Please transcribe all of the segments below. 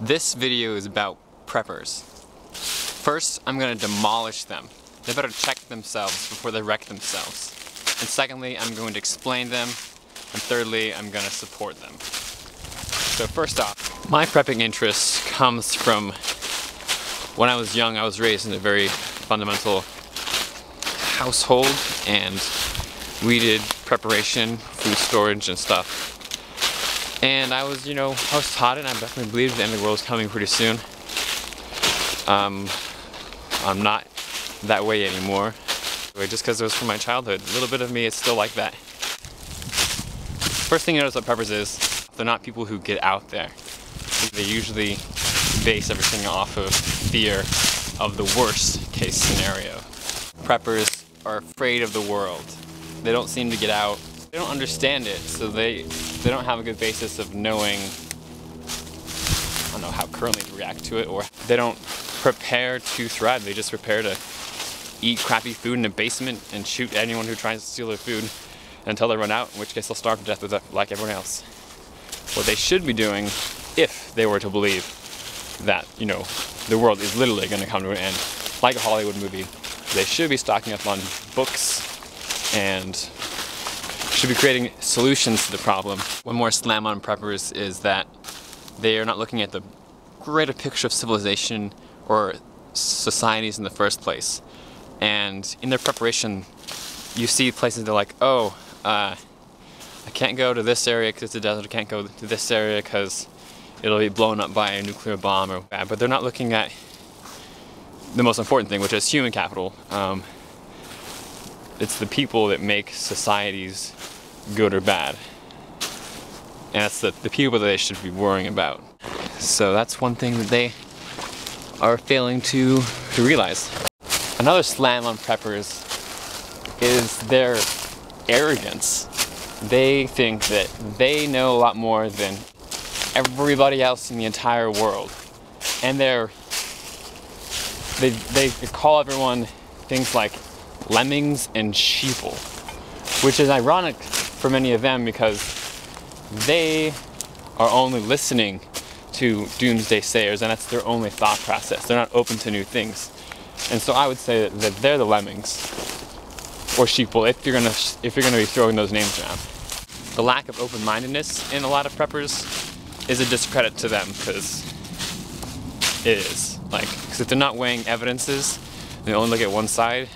This video is about preppers. First, I'm going to demolish them. They better check themselves before they wreck themselves. And secondly, I'm going to explain them. And thirdly, I'm going to support them. So first off, my prepping interest comes from when I was young. I was raised in a very fundamental household, and we did preparation, food storage and stuff. And I was taught it, and I definitely believed the end of the world was coming pretty soon. I'm not that way anymore, just because it was from my childhood. A little bit of me is still like that. First thing you notice about preppers is they're not people who get out there. They usually base everything off of fear of the worst case scenario. Preppers are afraid of the world. They don't seem to get out. They don't understand it, so they don't have a good basis of knowing, I don't know, how currently to react to it, or they don't prepare to thrive. They just prepare to eat crappy food in a basement and shoot anyone who tries to steal their food until they run out, in which case they'll starve to death like everyone else. What they should be doing, if they were to believe that, the world is literally going to come to an end, like a Hollywood movie, they should be stocking up on books and should be creating solutions to the problem. One more slam on preppers is that they are not looking at the greater picture of civilization or societies in the first place. And in their preparation, you see places they're like, oh, I can't go to this area because it's a desert, I can't go to this area because it'll be blown up by a nuclear bomb, or but they're not looking at the most important thing, which is human capital. It's the people that make societies good or bad. And that's the people that they should be worrying about. So that's one thing that they are failing to realize. Another slam on preppers is their arrogance. They think that they know a lot more than everybody else in the entire world. And they call everyone things like lemmings and sheeple, which is ironic for many of them because they are only listening to doomsday sayers, and that's their only thought process. They're not open to new things. And so I would say that they're the lemmings or sheeple if you're gonna be throwing those names around. The lack of open-mindedness in a lot of preppers is a discredit to them, because it is. Because if they're not weighing evidences and they only look at one side,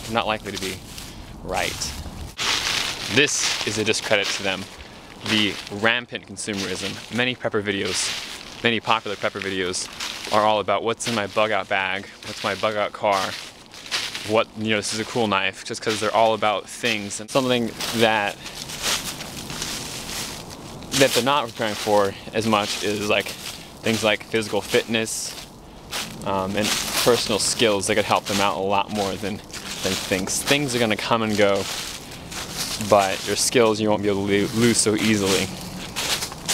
they're not likely to be right. This is a discredit to them. The rampant consumerism. Many popular prepper videos are all about what's in my bug out bag, what's my bug out car, this is a cool knife, just because they're all about things. And something that they're not preparing for as much is things like physical fitness and personal skills that could help them out a lot more than things. Things are going to come and go, but your skills you won't be able to lose so easily.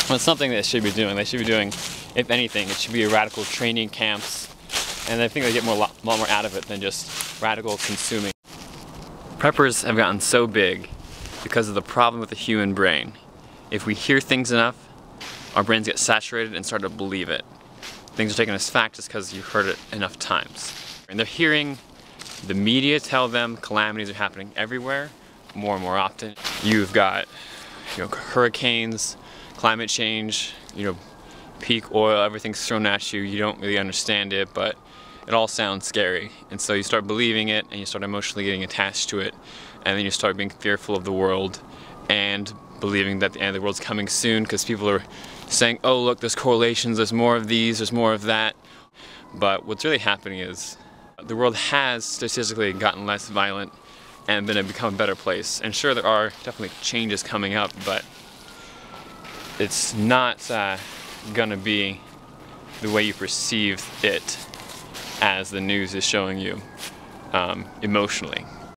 Well, it's something that they should be doing. They should be doing, if anything, it should be radical training camps, and I think they get a lot more out of it than just radical consuming. Preppers have gotten so big because of the problem with the human brain. If we hear things enough, our brains get saturated and start to believe it. Things are taken as fact just because you've heard it enough times. And they're hearing the media tell them calamities are happening everywhere, more and more often. You've got hurricanes, climate change, peak oil, everything's thrown at you. You don't really understand it, but it all sounds scary. And so you start believing it, and you start emotionally getting attached to it, and then you start being fearful of the world and believing that the end of the world's coming soon because people are saying, oh look, there's correlations, there's more of these, there's more of that. But what's really happening is the world has statistically gotten less violent and become a better place. And sure, there are definitely changes coming up, but it's not gonna be the way you perceive it as the news is showing you emotionally.